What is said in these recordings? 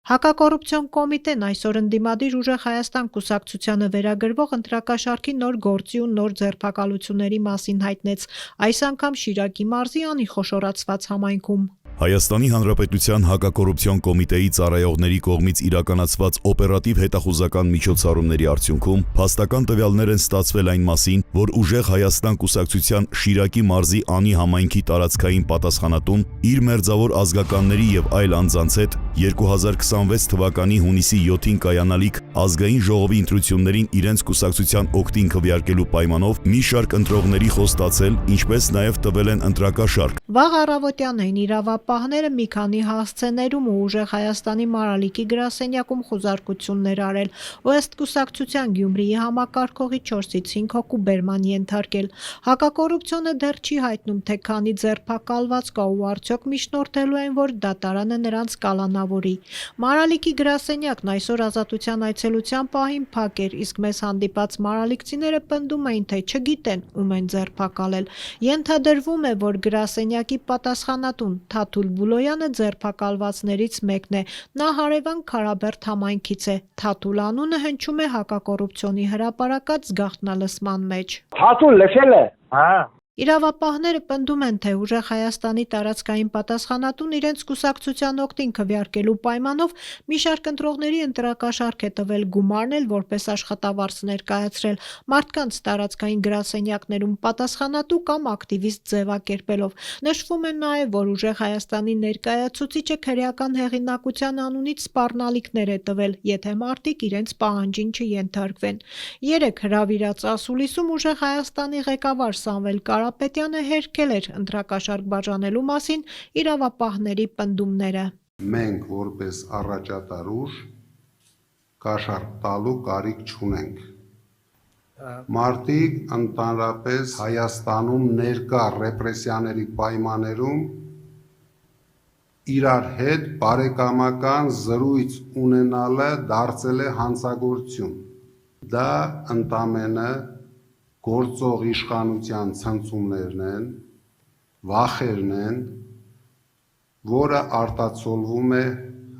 Հակակոռուպցիոն կոմիտեն այսօր ընդդիմադիր ուժեղ Հայաստան կուսակցությանը վերագրվող ընտրակաշառքի նոր գործի ու նոր ձերբակալությունների մասին հայտնեց, այս անգամ Շիրակի մարզի անխոշորացված համայնքում։ Հայաստանի Հանրապետության հակակոռուպցիոն կոմիտեի ծառայողների կողմից իրականացված օպերատիվ հետախուզական միջոցառումների արդյունքում փաստական տվյալներ են ստացվել այն մասին, որ ուժեղ Հայաստան կուսակցության Շիրակի մարզի Անի համայնքի տարածքային պատասխանատուն իր մերձավոր ազգականների եւ այլ անձանց հետ 2026 թվականի հունիսի 7-ին կայանալիք ազգային ժողովի ընտրություններին իրենց կուսակցության օգտին քվեարկելու պայմանով մի շարք ընտրողների խոստացել, ինչպես նաեւ տվել են ընտրակաշառք։ Վաղ առավոտյան էին իրավապահները մի քանի հասցեներում ու ուժեղ Հայաստանի Մարալիկի գրասենյակում խուզարկություններ արել, ու ըստ կուսակցության Գյումրիի համակարգողի 4-ից 5 հոգու բերման ենթարկել։ Հակակոռուպցիոնը դեռ չի հայտնում, թե քանի ձերբակալված կա ու արդյոք միջնորդելու են, որ դատարանը նրանց կալանավորի։ Մարալիկի գրասենյակն այսօր ազատության այցելության պահին փակ էր, իսկ մեզ հանդիպած մարալիկցիները պնդում էին, թե չգիտեն ում են ձերբակալել։ Ենթադրվում է, որ գրասենյակի պատասխանատուն Թաթուլ Բուլոյանը ձերբակալվածներից մեկն է։ Նա հարևան Քարաբերդ համայնքից է։ Թաթուլ անունը հնչում է հակակոռուպցիոնի հրապարակած գաղտնալսման մեջ։ Թաթուլ լսել է, հա։ Իրավապահները պնդում են, թե ուժեղ Հայաստանի տարածքային պատասխանատուն իրենց կուսակցության օգտին քվեարկելու պայմանով մի շարք ընտրողների ընտրակաշառք է տվել, գումարն էլ որպես աշխատավարձ ներկայացրել մարդկանց տարածքային գրասենյակներում պատասխանատու կամ ակտիվիստ ձևակերպելով։ Նշվում է նաև, որ ուժեղ Հայաստանի ներկայացուցիչը քրեական հեղինակության անունից սպառնալիքներ է տվել, եթե մարդիկ իրենց պահանջին չենթարկվեն։ Երեկ հրավիրած ասուլիսում ուժեղ Հայաստանի ղեկավար Սամվել Կարապետյանը հերքել էր ընտրակաշառք բաժանելու մասին իրավապահների պնդումները։ Մենք որպես առաջատար ուժ կաշառք տալու կարիք չունենք։ Մարդիկ ընդհանրապես Հայաստանում ներկա ռեպրեսիաների պայմաններում իրար հետ բարեկամական զրույց ունենալը դարձել է հանցագործություն։ Դա ընդամենը գործող իշխանության ցնցումներն են, վախերն են, որը արտացոլվում է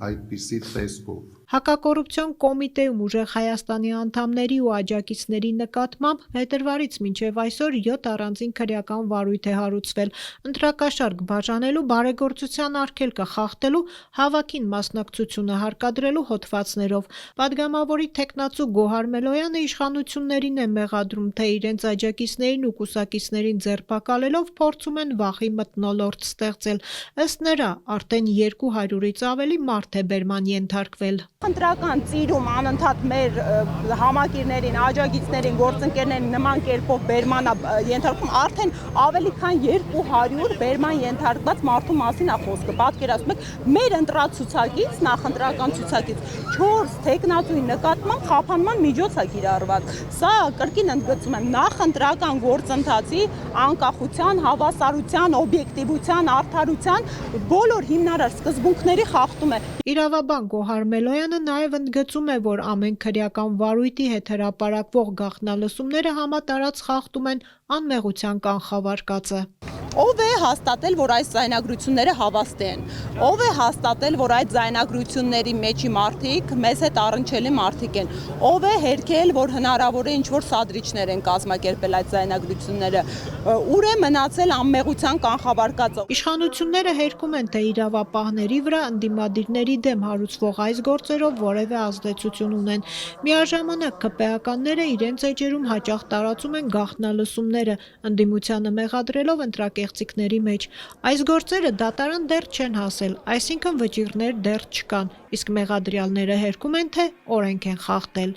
այդպիսի տեսքով։ Հակակոռուպցիոն կոմիտեում ուժեղ Հայաստանի անդամների ու աջակիցների նկատմամբ փետրվարից մինչև այսօր 7 առանձին քրեական վարույթ է հարուցվել։ Ընտրակաշառք բաժանելու, բարեգործության արգելքը խախտելու, հավաքին մասնակցությունը հարկադրելու հոդվածներով։ Պատգամավորի թեկնածու Գոհար Մելոյանը իշխանություններին է մեղադրում, թե իրենց աջակիցներին ու կուսակիցներին ձերբակալելով փորձում են վախի մթնոլորտ ստեղծել։ Ըստ նրա, արդեն 200-ից ավելի մարդ է բերման ենթարկվել։ Ընտրական ծիրում անընդհատ մեր համակիրներին, աջակիցներին, գործընկերներին նման կերպով բերման ենթարկում, արդեն ավելի քան 200 բերման ենթարկված մարդու մասին է խոսքը։ Պատկերացնում եք, մեր ընտրացուցակից, նախընտրական ցուցակից 4 թեկնածուի նկատմամբ խափանման միջոց է կիրառված։ Սա կրկին ընդգծում եմ, նախընտրական գործընթացի անկախության, հավասարության, օբյեկտիվության, արդարության բոլոր հիմնարար սկզբունքների խախտում է։ Իրավաբան Գոհար Մելոյանը նաև ընդգծում է, որ ամեն քրեական վարույթի հետ հրապարակվող գաղտնալսումները համատարած խախտում են անմեղության կանխավարկածը։ Ով է հաստատել, որ այս ձայնագրությունները հավաստի են։ Ով է հաստատել, որ այդ ձայնագրությունների մեջի մարդիկ մեզ հետ առնչելի մարդիկ են։ Ով է հերքել, որ հնարավոր է ինչ-որ սադրիչներ են կազմակերպել այդ ձայնագրությունները։ Ուր է մնացել անմեղության կանխավարկածը։ Իշխանությունները հերքում են, թե իրավապահների վրա ընդդիմադիրների դեմ հարուցվող այս գործերով որևէ ազդեցություն ունեն։ Միաժամանակ ԿՊԱ-ականները իրենց էջերում հաճախ տարածում են գաղտնալսումները, ընդդիմությանը մեղադրելով ընտրակեղծիքների մեջ։ Այս գործերը դատարան դեռ չեն հասել, այսինքն վճիռներ դեռ չկան, իսկ մեղադրյալները հերքում են, թե օրենք են խախտել։